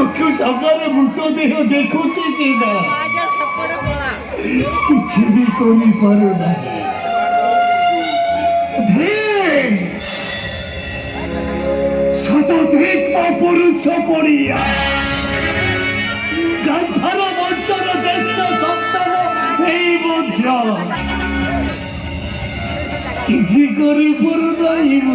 চক্ষু সামনে মৃতদেহ দেখুছি কিনা কিছু বি করি পারো না। শতাধিক অপুরুষ পড়িয়া গান্ধার বঞ্চন জ্যেষ্ঠ সন্তান এই মধ্য কিছু করি পূর্ণাইব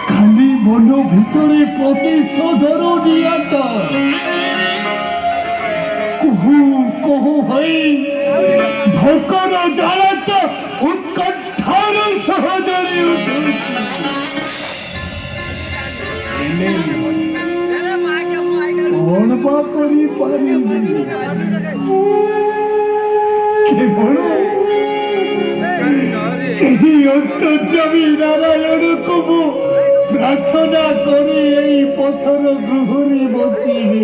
খালি মন ভিতরে প্রতিশোধর নিয়ত কুহু কুহু হই ভোকর জ্বালাত উৎকণ্ঠার সহজরে অর্বা করি পারি কেবল সেই অন্তর্যামী নারায়ণ কবু প্রার্থনা করে এই পথর গৃহরে বসিবে।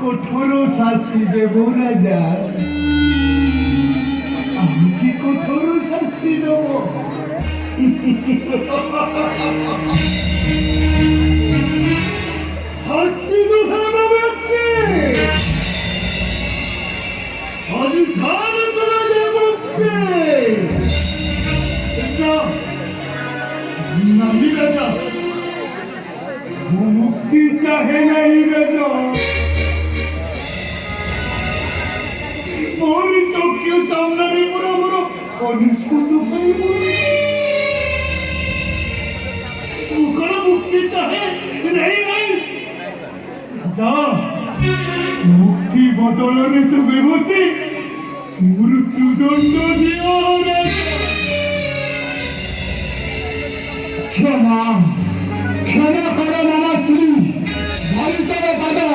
কঠোর শাস্তি দেব রাজা, আমি কি কঠোর শাস্তি দেব? শাস্তি মুক্তি চাহে নাই রাজা, মোরি চোখে চামড়ারে পুরো পুরো অনিষ্পত হয়ে মুক্তি চাহে নাই নাই যা মুক্তি বদলনে তো বেবতি মৃত্যুদণ্ড দিও রে। ক্ষমা ক্ষমা করো আমার স্ত্রী ভারতের পাদা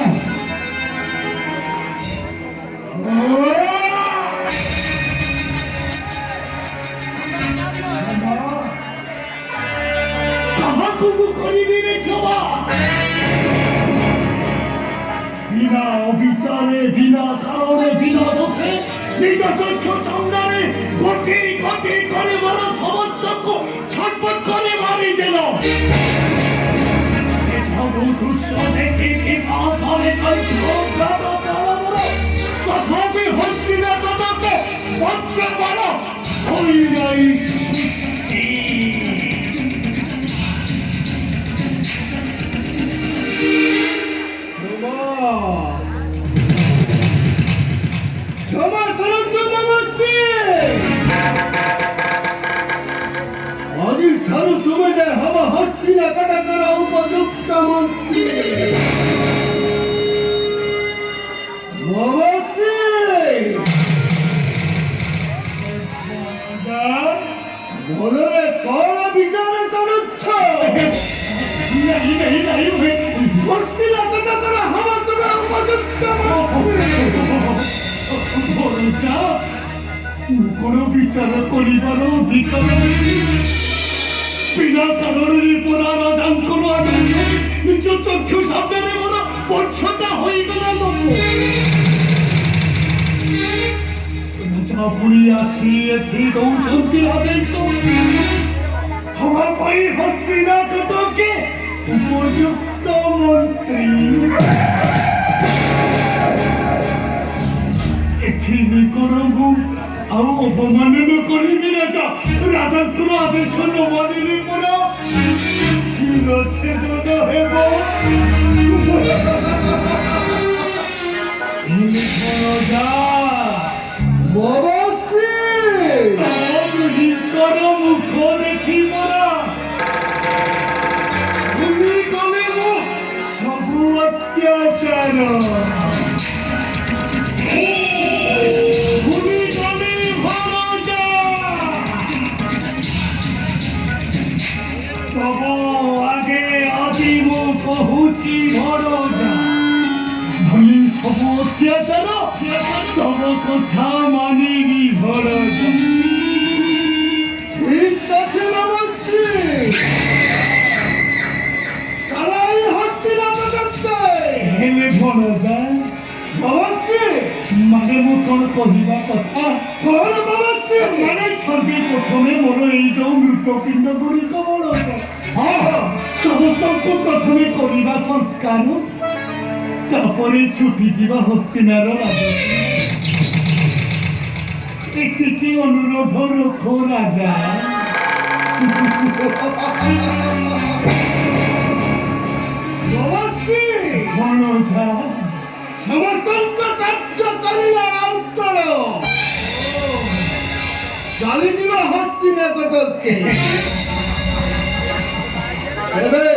বিনা অবিচারে বিনা কারণে বিনা দোষে নিজ চোখ চন্দ্রে কোটি কোটি করে বড় সমর্থক ছটপট করে মারি দিল। তথাপি হচ্ছিল তোমাকে পত্র বড় হই নাই ক্ষমা করো চক্রবর্তী, ধরু তুমি যে হব হস্তিনা কাটা করা উপযুক্ত মন্ত্রী মনে কর বিচার করছ হস্তিনা কাটা করা হওয়া তোমার উপযুক্ত কোন বিচার করিবার অধিকার বিনা কারণের পুরা রাজান কোন নিজ চক্ষু সামনে বড় পচ্ছতা হয়ে গেল রাজা পুরী আসিয়ে ঠিক ঔষধি আদেশ আমার ভাই হস্তিনা কটকে উপযুক্ত মন্ত্রী এখানে করব ଆଉ ଅପମାନ କରିବି ରାଜା ରାଜାଙ୍କର ଆଦେଶ ନ ମାନିଲେ ପରା ଶିରଚ୍ଛେଦନ ହେବ ମୁଖ ଦେଖି ପରା ଭୁଲି ଗଲେ ମୁଁ ସବୁ ଅତ୍ୟାଚାର কহুচি ভরসা ভুলি সবু অত্যাচার তব কথা মানিবি ভরসা ঠিক আছে বলছি তারাই হস্তিনা কাটতে হেলে ভরসা মানে ମୁଁ କ'ଣ କହିବା କଥା କଣ ବାବାଶ୍ରୀ ମାନେ ସର୍ବେ ପ୍ରଥମେ ମୋର ଏଇ ଯୋଉ ମୃତପିଣ୍ଡ ଗୁଡ଼ିକ ବଡ଼ ସମସ୍ତଙ୍କୁ ପ୍ରଥମେ କରିବା ସଂସ୍କାର ତାପରେ ଛୁଟିଯିବା ହସ୍ତିନାର ରାଜ ଏତିକି ଅନୁରୋଧ ରଖ ରାଜା ବାବାଶ୍ରୀ କ'ଣ ଯା ସମସ୍ତଙ୍କ କାର୍ଯ୍ୟ କରିବା ଅନ୍ତର ଚାଲିଯିବ ହସ୍ତିନା କଟକେ ଏବେ